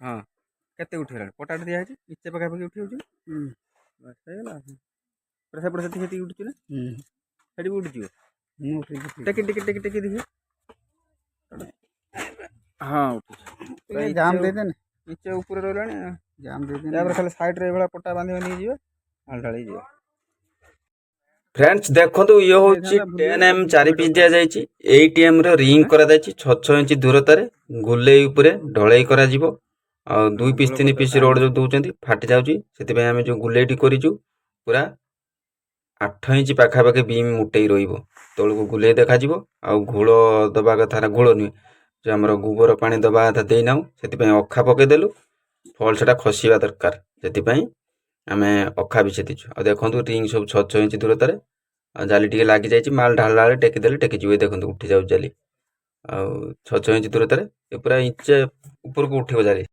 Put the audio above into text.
हाँ केते उठेगा पटाट दिया है इच्छे पकापी उठी हो बस ହେଇଗଲା ପୁରା ସେପଟେ ସେତିକି ସେତିକି ଉଠୁଛି ନା ସେଠି ବି ଉଠିଯିବ ଟେକି ଟେକି ଟେକି ଟେକି ଦେଖି ହଁ ଉଠୁଛି ଜାମ୍ ଦେଇଦେନି ଇଞ୍ଚେ ଉପରେ ରହିଲାଣି ଜାମ୍ ଦେଇଦେନି ତାପରେ ଖାଲି ସାଇଡରେ ଏଇଭଳିଆ ପଟା ବାନ୍ଧି ବାନ୍ଧି ଯିବେ ଢାଳି ଯିବ। फ्रेंड्स देखो ये हूँ 10mm 4 पीस दि जाइए 8mm रिंग करा 6 इंच दूरतार गुलेई उपरे ढलई करा आ 2 पीस 3 पीस रोड जो दौरान फाटी जाऊँगी आम जो गुलेईटी करूँ पूरा 8 इंच पाखापाखि बीम मुटे तौक गुले देखा आ घोल दबा कथा घोल नुहे जो आम गोबर पा दबा कथा देना से अखा पकईदेलु फल से खसवा दरकार से आम अखा बिछे दीचु आ देखो रिंग सब 6 इंच दूरतार जाली टे लग जाए माल ढाला टेकीदे टेकीज देखते उठी जाऊ जाली आ 6 इंच दूरतार पूरा इंचे उपरको उठो जाली।